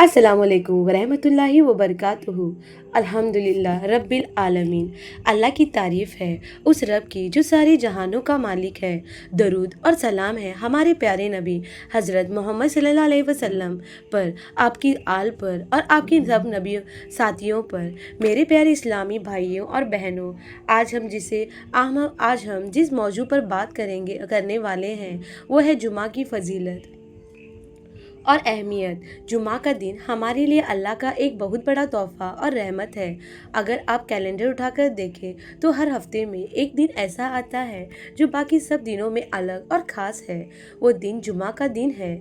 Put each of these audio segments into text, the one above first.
अस्सलाम वालेकुम वरहमतुल्लाहि वबरकातुहू। अल्हम्दुलिल्लाह रब्बिल आलमीन। अल्लाह की तारीफ़ है उस रब की जो सारे जहानों का मालिक है। दरूद और सलाम है हमारे प्यारे नबी हज़रत मोहम्मद सल्लल्लाहु अलैहि वसल्लम पर, आपकी आल पर और आपकी सब नबी साथियों पर। मेरे प्यारे इस्लामी भाइयों और बहनों, आज हम जिस मौजू पर बात करने वाले हैं वो है जुमा की फ़जीलत और अहमियत। जुमा का दिन हमारे लिए अल्लाह का एक बहुत बड़ा तोहफ़ा और रहमत है। अगर आप कैलेंडर उठाकर देखें तो हर हफ्ते में एक दिन ऐसा आता है जो बाकी सब दिनों में अलग और ख़ास है। वो दिन जुमा का दिन है।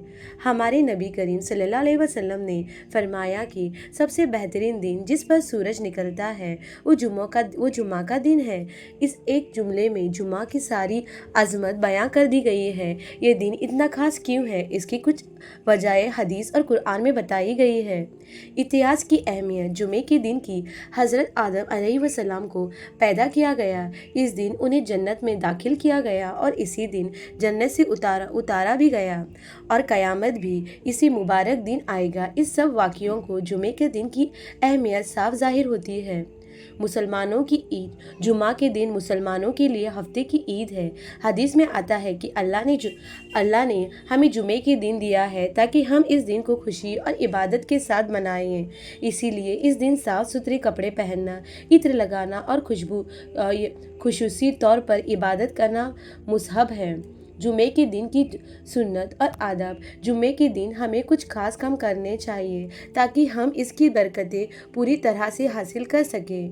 हमारे नबी करीम सल्लल्लाहु अलैहि वसल्लम ने फरमाया कि सबसे बेहतरीन दिन जिस पर सूरज निकलता है वो जुमा का दिन है। इस एक जुमले में जुमा की सारी अजमत बयां कर दी गई है। ये दिन इतना ख़ास क्यों है, इसकी कुछ वजह हदीस और कुरान में बताई गई है। इतिहास की अहमियत। जुमे के दिन की हज़रत आदम अलैहिस्सलाम को पैदा किया गया। इस दिन उन्हें जन्नत में दाखिल किया गया और इसी दिन जन्नत से उतारा भी गया और क़यामत भी इसी मुबारक दिन आएगा। इस सब वाक़ियों को जुमे के दिन की अहमियत साफ ज़ाहिर होती है। मुसलमानों की ईद। जुमा के दिन मुसलमानों के लिए हफ्ते की ईद है। हदीस में आता है कि अल्लाह ने हमें जुमे के दिन दिया है ताकि हम इस दिन को खुशी और इबादत के साथ मनाएं। इसीलिए इस दिन साफ सुथरे कपड़े पहनना, इत्र लगाना और खुशूसी तौर पर इबादत करना मुस्तहब है। जुमे के दिन की सुन्नत और आदाब। जुमे के दिन हमें कुछ खास काम करने चाहिए ताकि हम इसकी बरकतें पूरी तरह से हासिल कर सकें।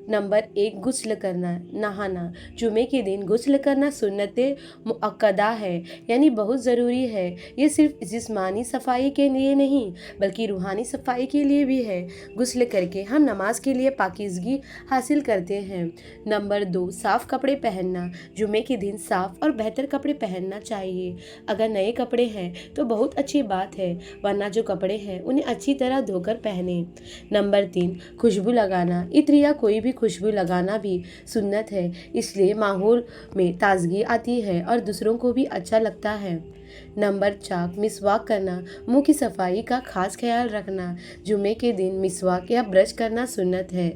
नंबर 1, गुस्ल करना, नहाना। जुमे के दिन गुस्ल करना सुन्नत मुअक्कदा है, यानी बहुत ज़रूरी है। ये सिर्फ जिस्मानी सफाई के लिए नहीं बल्कि रूहानी सफाई के लिए भी है। गुस्ल करके हम नमाज के लिए पाकीज़गी हासिल करते हैं। नंबर 2, साफ़ कपड़े पहनना। जुमे के दिन साफ़ और बेहतर कपड़े पहनना चाहिए। अगर नए कपड़े हैं तो बहुत अच्छी बात है, वरना जो कपड़े हैं उन्हें अच्छी तरह धोकर पहने। नंबर 3, खुशबू लगाना। इत्र या कोई भी खुशबू लगाना भी सुन्नत है, इसलिए माहौल में ताजगी आती है और दूसरों को भी अच्छा लगता है। नंबर 4, मिसवाक करना। मुंह की सफाई का खास ख्याल रखना। जुमे के दिन मिसवाक या ब्रश करना सुन्नत है।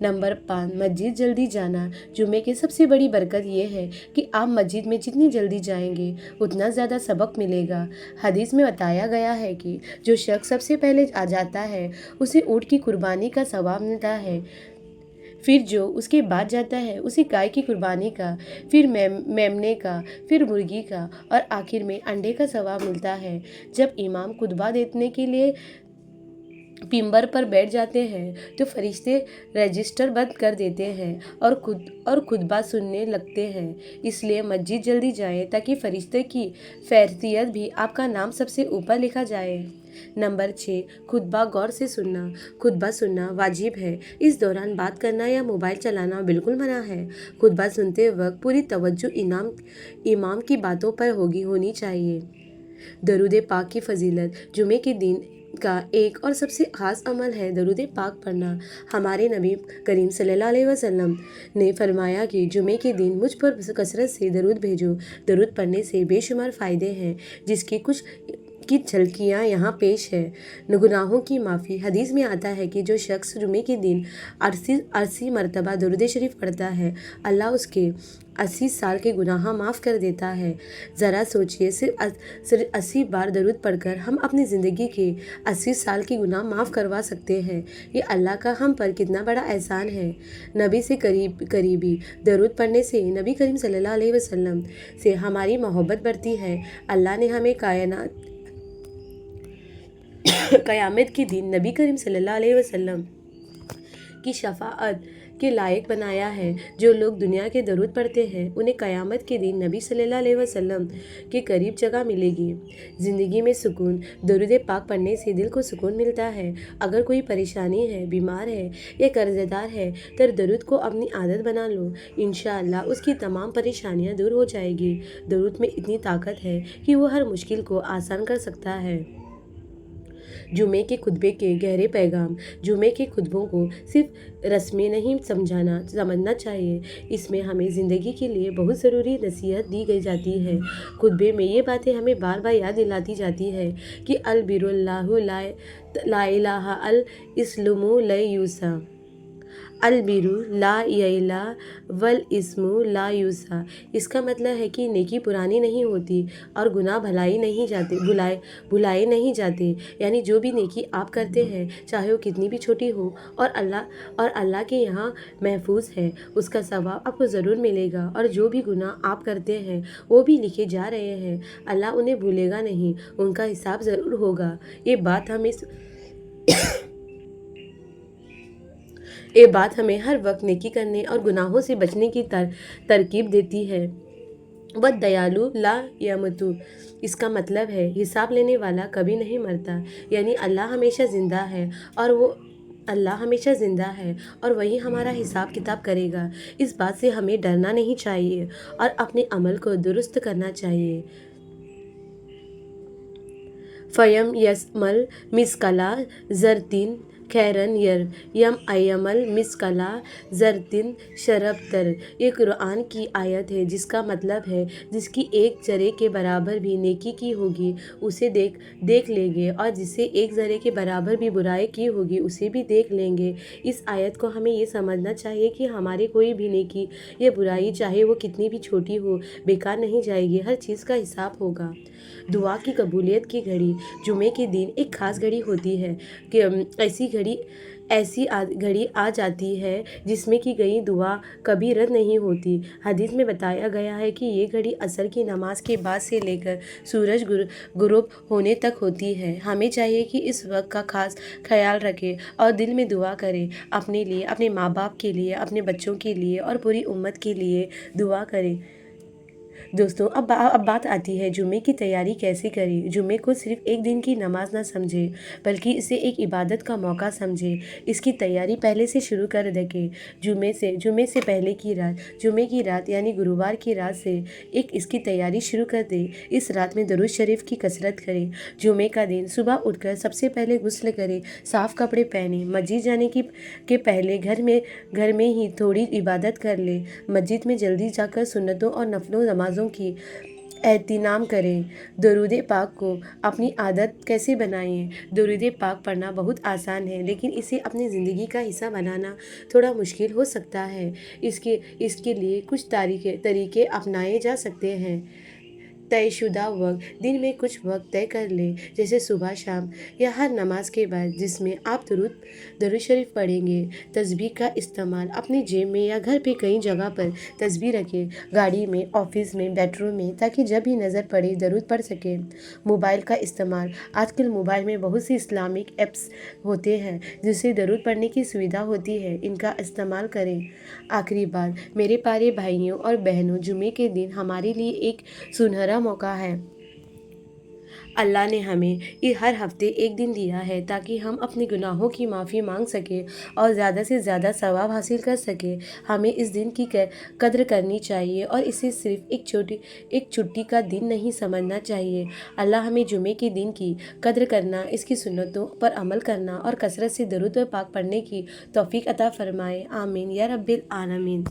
नंबर 5, मस्जिद जल्दी जाना। जुमे की सबसे बड़ी बरकत यह है कि आप मस्जिद में जितनी जल्दी जाएंगे उतना ज़्यादा सबक मिलेगा। हदीस में बताया गया है कि जो शख्स सबसे पहले आ जाता है उसे ऊँट की कुर्बानी का सवाब मिलता है, फिर जो उसके बाद जाता है उसे गाय की कुर्बानी का, फिर मेमने का, फिर मुर्गी का और आखिर में अंडे का सवाब मिलता है। जब इमाम खुतबा देने के लिए पिंबर पर बैठ जाते हैं तो फरिश्ते रजिस्टर बंद कर देते हैं और खुतबा सुनने लगते हैं। इसलिए मस्जिद जल्दी जाएं ताकि फरिश्ते की फैसियत भी आपका नाम सबसे ऊपर लिखा जाए। नंबर 6, खुतबा गौर से सुनना। खुतबा सुनना वाजिब है। इस दौरान बात करना या मोबाइल चलाना बिल्कुल मना है। खुतबा सुनते वक्त पूरी तवज्जो इमाम की बातों पर होनी चाहिए। दरूद पाक की फ़जीलत। जुमे के दिन का एक और सबसे ख़ास अमल है दरूद पाक पढ़ना। हमारे नबी करीम सल्लल्लाहु अलैहि वसल्लम ने फरमाया कि जुमे के दिन मुझ पर कसरत से दरूद भेजो। दरूद पढ़ने से बेशुमार फ़ायदे हैं, जिसकी कुछ की झलकियाँ यहाँ पेश है। गुनाहों की माफ़ी। हदीस में आता है कि जो शख्स जुमे के दिन 80 मरतबा दरूद शरीफ पढ़ता है, अल्लाह उसके 80 साल के गुनाह माफ़ कर देता है। ज़रा सोचिए, सिर्फ 80 बार दरूद पढ़कर हम अपनी ज़िंदगी के 80 साल के गुनाह माफ़ करवा सकते हैं। ये अल्लाह का हम पर कितना बड़ा एहसान है। नबी से करीबी। दरूद पढ़ने से नबी करीम सल्लल्लाहु अलैहि वसल्लम से हमारी मोहब्बत बढ़ती है। अल्लाह ने हमें क़यामत के दिन नबी करीम सल्लल्लाहु अलैहि वसल्लम की शफाअत के लायक बनाया है। जो लोग दुनिया के दरूद पढ़ते हैं उन्हें क़यामत के दिन नबी सल्लल्लाहु अलैहि वसल्लम के करीब जगह मिलेगी। ज़िंदगी में सुकून। दरूद पाक पढ़ने से दिल को सुकून मिलता है। अगर कोई परेशानी है, बीमार है या कर्जदार है तो दरूद को अपनी आदत बना लो। इंशाअल्लाह उसकी तमाम परेशानियां दूर हो जाएगी। दरूद में इतनी ताकत है कि वो हर मुश्किल को आसान कर सकता है। جمعے کے خطبے کے گہرے پیغام۔ جمعے کے خطبوں کو صرف رسمیں نہیں سمجھنا چاہیے، اس میں ہمیں زندگی کے لیے بہت ضروری نصیحت دی گئی جاتی ہے۔ خطبے میں یہ باتیں ہمیں بار بار یاد دلاتی جاتی ہے کہ البر اللہ لا الہ الاسلم لا یوسا، البر لا الہ والاسم لا یوسا۔ اس کا مطلب ہے کہ نیکی پرانی نہیں ہوتی اور گناہ بھلائے نہیں جاتے، یعنی جو بھی نیکی آپ کرتے ہیں چاہے وہ کتنی بھی چھوٹی ہو اور اللہ کے یہاں محفوظ ہے، اس کا ثواب آپ کو ضرور ملے گا، اور جو بھی گناہ آپ کرتے ہیں وہ بھی لکھے جا رہے ہیں، اللہ انہیں بھولے گا نہیں، ان کا حساب ضرور ہوگا۔ یہ بات ہمیں ہر وقت نیکی کرنے اور گناہوں سے بچنے کی ترغیب دیتی ہے۔ وَالدَّيَالُ لَا يَمُوتُ، اس کا مطلب ہے حساب لینے والا کبھی نہیں مرتا، یعنی اللہ ہمیشہ زندہ ہے اور وہی ہمارا حساب کتاب کرے گا۔ اس بات سے ہمیں ڈرنا نہیں چاہیے اور اپنے عمل کو درست کرنا چاہیے۔ فَيَمْ يَعْمَلْ مِثْقَالَ ذَرَّةٍ خَيْرًا يَرَهُ وَمَن يَعْمَلْ مِثْقَالَ ذَرَّةٍ شَرًّا يَرَهُ۔ یہ قرآن کی آیت ہے جس کا مطلب ہے جس کی ایک ذرے کے برابر بھی نیکی کی ہوگی اسے دیکھ لیں گے، اور جس سے ایک ذرے کے برابر بھی برائی کی ہوگی اسے بھی دیکھ لیں گے۔ اس آیت کو ہمیں یہ سمجھنا چاہیے کہ ہمارے کوئی بھی نیکی یا برائی چاہے وہ کتنی بھی چھوٹی ہو بیکار نہیں جائے گی، ہر چیز کا حساب ہوگا۔ دعا کی قبولیت کی گھڑی۔ جمعے کے دن ایک خاص گھڑی ہوتی ہے کہ ایسی گھڑی آ جاتی ہے جس میں کی گئی دعا کبھی رد نہیں ہوتی۔ حدیث میں بتایا گیا ہے کہ یہ گھڑی عصر کی نماز کے بعد سے لے کر سورج غروب ہونے تک ہوتی ہے۔ ہمیں چاہیے کہ اس وقت کا خاص خیال رکھیں اور دل میں دعا کریں، اپنے لیے، اپنے ماں باپ کے لیے، اپنے بچوں کے لیے اور پوری امت کے لیے دعا کریں۔ دوستو، اب بات آتی ہے جمعے کی تیاری کیسے کریں۔ جمعے کو صرف ایک دن کی نماز نہ سمجھیں بلکہ اسے ایک عبادت کا موقع سمجھیں۔ اس کی تیاری پہلے سے شروع کر دیں۔ جمعے سے پہلے کی رات، جمعے کی رات یعنی گروار کی رات سے اس کی تیاری شروع کر دیں۔ اس رات میں درود شریف کی کثرت کریں۔ جمعے کا دن صبح اٹھ کر سب سے پہلے غسل کریں، صاف کپڑے پہنیں، مسجد جانے کے پہلے گھر میں ہی تھوڑی عبادت کر لیں۔ مسجد میں جلدی جا کر سنتوں اور نفل نمازوں کی اہتمام کریں۔ درود پاک کو اپنی عادت کیسے بنائیں۔ درود پاک پڑھنا بہت آسان ہے، لیکن اسے اپنی زندگی کا حصہ بنانا تھوڑا مشکل ہو سکتا ہے۔ اس کے لیے کچھ طریقے اپنائے جا سکتے ہیں۔ طے شدہ وقت، دن میں کچھ وقت طے کر لیں، جیسے صبح، شام یا ہر نماز کے بعد، جس میں آپ درود شریف پڑھیں گے۔ تسبیح کا استعمال، اپنی جیب میں یا گھر پہ کئی جگہ پر تسبیح رکھیں، گاڑی میں، آفس میں، بیڈ روم میں، تاکہ جب بھی نظر پڑے درود پڑھ سکیں۔ موبائل کا استعمال، آج کل موبائل میں بہت سی اسلامک ایپس ہوتے ہیں جس سے درود پڑھنے کی سویدھا ہوتی ہے، ان کا استعمال کریں۔ آخری بات، میرے پیارے بھائیوں اور بہنوں، جمعے کے دن ہمارے لیے ایک سنہرا موقع ہے۔ اللہ نے ہمیں ہر ہفتے ایک دن دیا ہے تاکہ ہم اپنے گناہوں کی معافی مانگ سکیں اور زیادہ سے زیادہ ثواب حاصل کر سکیں۔ ہمیں اس دن کی قدر کرنی چاہیے اور اسے صرف ایک چھٹی کا دن نہیں سمجھنا چاہیے۔ اللہ ہمیں جمعے کے دن کی قدر کرنا، اس کی سنتوں پر عمل کرنا اور کثرت سے درود پاک پڑھنے کی توفیق عطا فرمائے۔ آمین یا رب العالمین۔